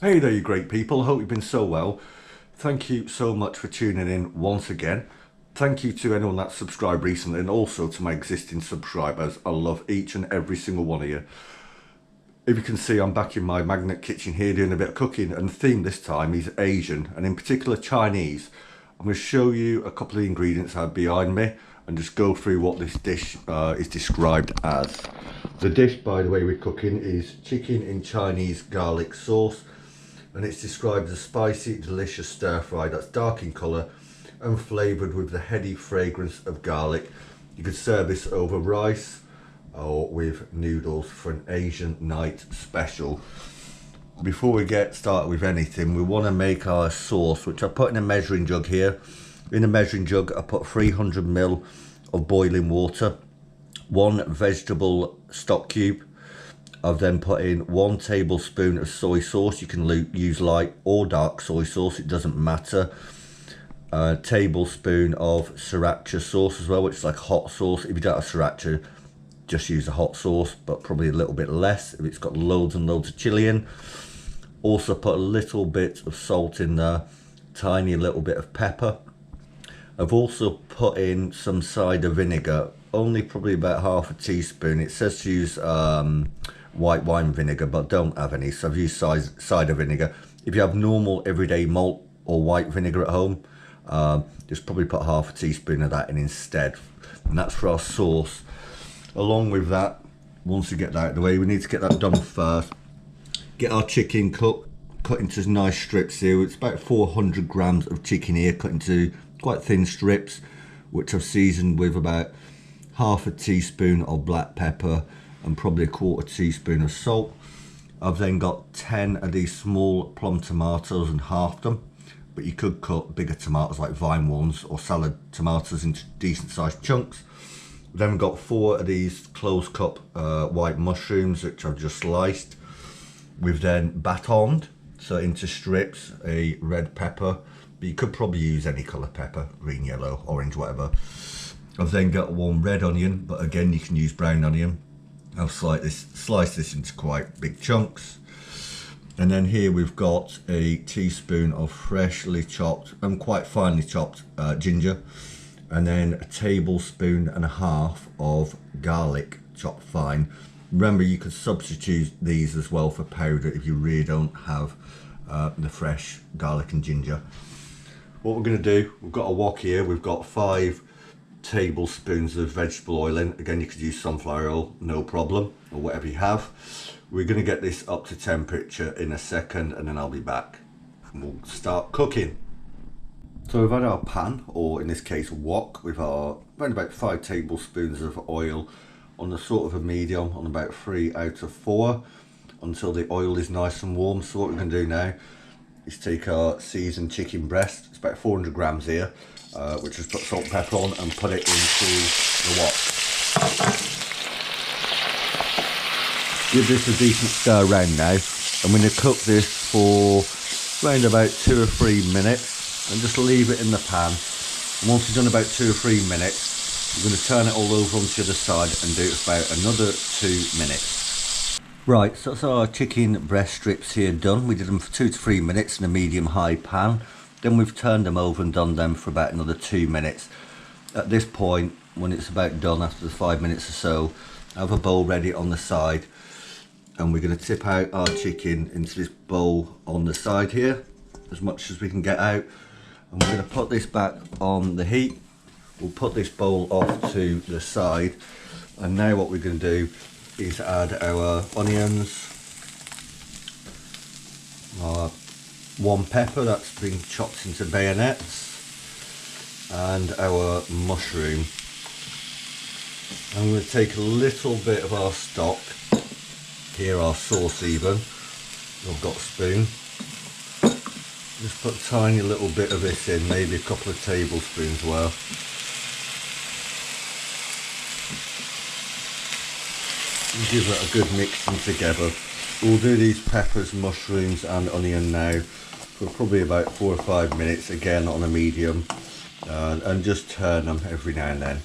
Hey there, you great people. Hope you've been so well. Thank you so much for tuning in once again. Thank you to anyone that's subscribed recently and also to my existing subscribers. I love each and every single one of you. If you can see, I'm back in my magnet kitchen here doing a bit of cooking, and the theme this time is Asian and in particular Chinese. I'm going to show you a couple of the ingredients I have behind me and just go through what this dish is described as. The dish, by the way, we're cooking is chicken in Chinese garlic sauce, and it's described as a spicy, delicious stir fry that's dark in colour and flavoured with the heady fragrance of garlic. You could serve this over rice or with noodles for an Asian night special. Before we get started with anything, we want to make our sauce, which I put in a measuring jug here. In a measuring jug, I put 300 ml of boiling water, 1 vegetable stock cube. I've then put in 1 tablespoon of soy sauce. You can use light or dark soy sauce, it doesn't matter. A tablespoon of sriracha sauce as well, which is like hot sauce. If you don't have sriracha, just use a hot sauce, but probably a little bit less if it's got loads and loads of chili in. Also put a little bit of salt in there, tiny little bit of pepper. I've also put in some cider vinegar, only probably about half a teaspoon. It says to use white wine vinegar, but don't have any, so I've used cider vinegar. If you have normal everyday malt or white vinegar at home, just probably put half a teaspoon of that in instead, and that's for our sauce. Along with that, once we get that out of the way, we need to get that done first. Get our chicken cut into nice strips here. It's about 400 grams of chicken here, cut into quite thin strips, which I've seasoned with about half a teaspoon of black pepper and probably a quarter teaspoon of salt. I've then got 10 of these small plum tomatoes and halved them, but you could cut bigger tomatoes like vine ones or salad tomatoes into decent sized chunks. Then we've got 4 of these close cup white mushrooms, which I've just sliced. We've then batoned, so into strips, a red pepper, but you could probably use any colour pepper, green, yellow, orange, whatever. I've then got 1 red onion, but again you can use brown onion. I've sliced this into quite big chunks. And then here we've got a teaspoon of freshly chopped and quite finely chopped ginger, and then a tablespoon and a half of garlic chopped fine. Remember, you could substitute these as well for powder if you really don't have the fresh garlic and ginger. What we're going to do, we've got a wok here, we've got 5 tablespoons of vegetable oil in. Again, you could use sunflower oil, no problem, or whatever you have. We're going to get this up to temperature in a second, and then I'll be back and we'll start cooking. So we've had our pan, or in this case wok, with our around about 5 tablespoons of oil on a sort of a medium, on about 3 out of 4, until the oil is nice and warm. So what we're going to do now is take our seasoned chicken breast, it's about 400 grams here, which is put salt and pepper on, and put it into the wok. Give this a decent stir around now. I'm going to cook this for around about 2 or 3 minutes and just leave it in the pan. And once it's done about 2 or 3 minutes, I'm going to turn it all over onto the other side and do it for about another 2 minutes. Right, so that's our chicken breast strips here done. We did them for 2 to 3 minutes in a medium-high pan. Then we've turned them over and done them for about another 2 minutes. At this point, when it's about done after the 5 minutes or so, I have a bowl ready on the side, and we're going to tip out our chicken into this bowl on the side here, as much as we can get out. And we're going to put this back on the heat. We'll put this bowl off to the side, and now what we're going to do is add our onions, our 1 pepper that's been chopped into bayonets, and our mushroom. I'm going to take a little bit of our stock, here our sauce even, I've got a spoon, just put a tiny little bit of this in, maybe a couple of tablespoons worth. And give it a good mixing together. We'll do these peppers, mushrooms and onion now for probably about 4 or 5 minutes, again on a medium, and just turn them every now and then.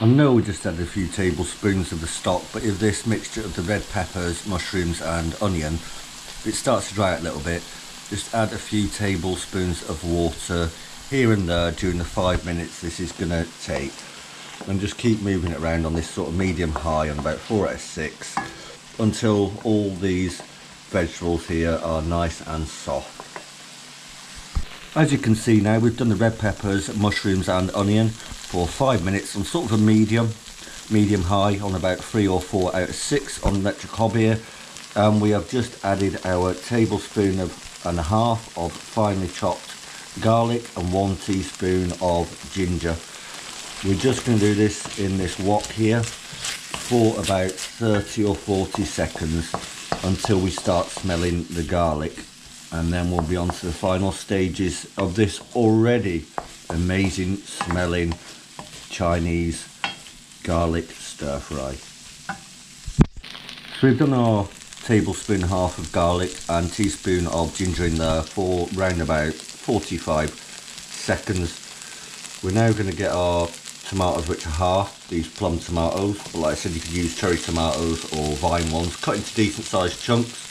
I know we just added a few tablespoons of the stock, but if this mixture of the red peppers, mushrooms and onion, if it starts to dry out a little bit, just add a few tablespoons of water here and there during the 5 minutes this is going to take. And just keep moving it around on this sort of medium high on about 4 out of 6 until all these vegetables here are nice and soft. As you can see now, we've done the red peppers, mushrooms and onion for 5 minutes on sort of a medium high on about 3 or 4 out of 6 on electric hob here. And we have just added our tablespoon and a half of finely chopped garlic and 1 teaspoon of ginger. We're just going to do this in this wok here for about 30 or 40 seconds until we start smelling the garlic, and then we'll be on to the final stages of this already amazing smelling Chinese garlic stir fry. So we've done our tablespoon and a half of garlic and teaspoon of ginger in there for round about 45 seconds. We're now going to get our tomatoes, which are half, these plum tomatoes, but like I said, you could use cherry tomatoes or vine ones, cut into decent sized chunks.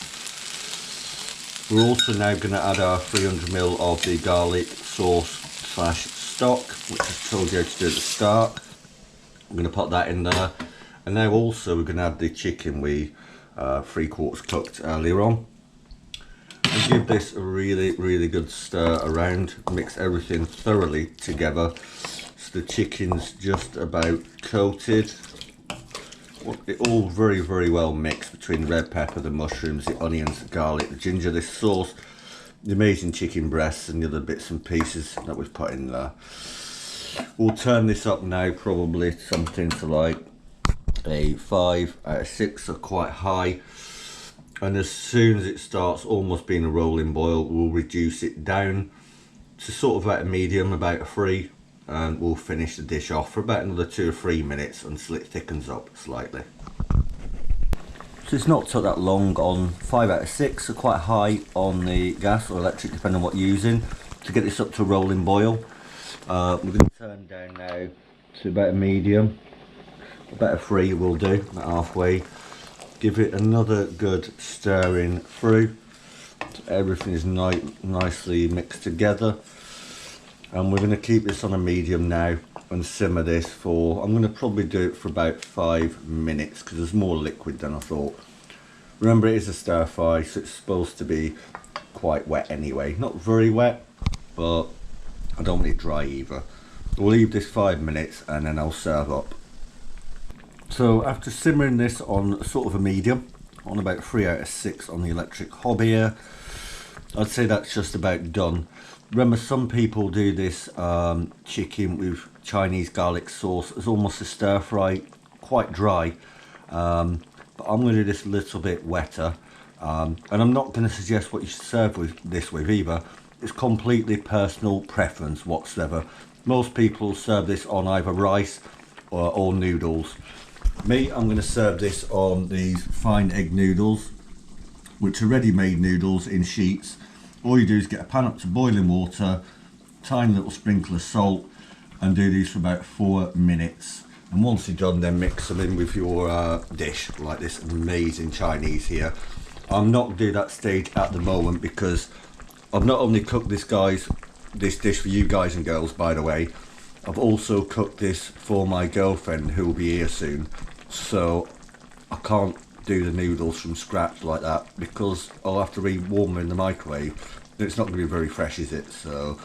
We're also now going to add our 300ml of the garlic sauce slash stock, which I told you how to do at the start. I'm going to put that in there, and now also we're going to add the chicken we 3/4 cooked earlier on, and give this a really good stir around. Mix everything thoroughly together so the chicken's just about coated. It all very well mixed between the red pepper, the mushrooms, the onions, the garlic, the ginger, this sauce, the amazing chicken breasts and the other bits and pieces that we've put in there. We'll turn this up now probably something to like a 5 out of 6, so quite high. And as soon as it starts almost being a rolling boil, we'll reduce it down to sort of about a medium, about a 3, and we'll finish the dish off for about another 2 or 3 minutes until it thickens up slightly. So it's not took that long on 5 out of 6, so quite high on the gas or electric depending on what you're using to get this up to a rolling boil. We're going to turn down now to about a medium, about a 3 will do, about halfway. Give it another good stirring through so everything is nicely mixed together. And we're going to keep this on a medium now and simmer this for, I'm going to probably do it for about 5 minutes because there's more liquid than I thought. Remember, it is a stir fry, so it's supposed to be quite wet anyway. Not very wet, but I don't want it dry either. We'll leave this 5 minutes and then I'll serve up. So after simmering this on sort of a medium, on about 3 out of 6 on the electric hob here, I'd say that's just about done. Remember, some people do this chicken with Chinese garlic sauce as almost a stir fry, quite dry. But I'm going to do this a little bit wetter. And I'm not going to suggest what you should serve with this with either. It's completely personal preference whatsoever. Most people serve this on either rice or noodles. Me, I'm going to serve this on these fine egg noodles, which are ready-made noodles in sheets. All you do is get a pan up to boiling water, tiny little sprinkle of salt, and do these for about 4 minutes. And once you're done, then mix them in with your dish, like this amazing Chinese here. I'm not going to do that stage at the moment because I've not only cooked this dish for you guys and girls, by the way, I've also cooked this for my girlfriend who will be here soon. So I can't do the noodles from scratch like that because I'll have to re-warm them in the microwave. It's not going to be very fresh, is it? So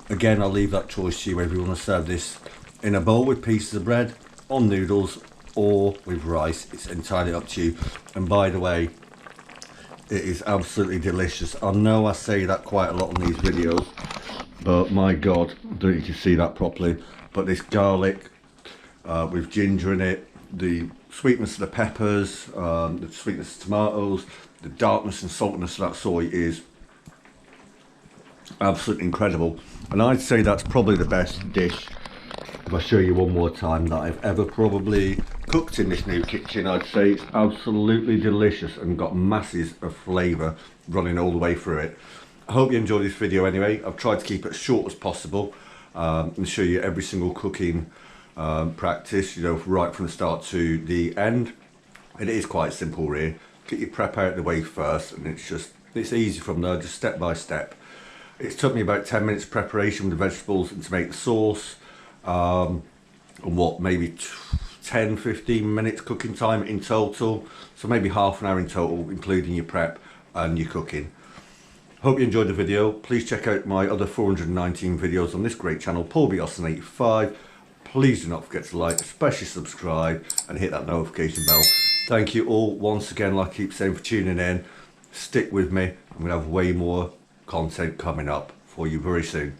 again, I'll leave that choice to you whether you want to serve this in a bowl with pieces of bread, on noodles, or with rice. It's entirely up to you. And by the way, it is absolutely delicious. I know I say that quite a lot on these videos, but my God, I don't know if you can see that properly, but this garlic with ginger in it, the sweetness of the peppers, the sweetness of tomatoes, the darkness and saltiness of that soy is absolutely incredible. And I'd say that's probably the best dish, if I show you one more time, that I've ever probably cooked in this new kitchen. I'd say it's absolutely delicious and got masses of flavour running all the way through it. I hope you enjoyed this video anyway. I've tried to keep it as short as possible and show you every single cooking practice, you know, right from the start to the end. And it is quite simple really. Get your prep out of the way first, and it's easy from there, just step by step. It's took me about 10 minutes preparation with the vegetables and to make the sauce, and what, maybe 10-15 minutes cooking time in total, so maybe half an hour in total, including your prep and your cooking. Hope you enjoyed the video. Please check out my other 419 videos on this great channel, Paulbhustlin85. Please do not forget to like, especially subscribe, and hit that notification bell. Thank you all once again, like I keep saying, for tuning in. Stick with me. I'm going to have way more content coming up for you very soon.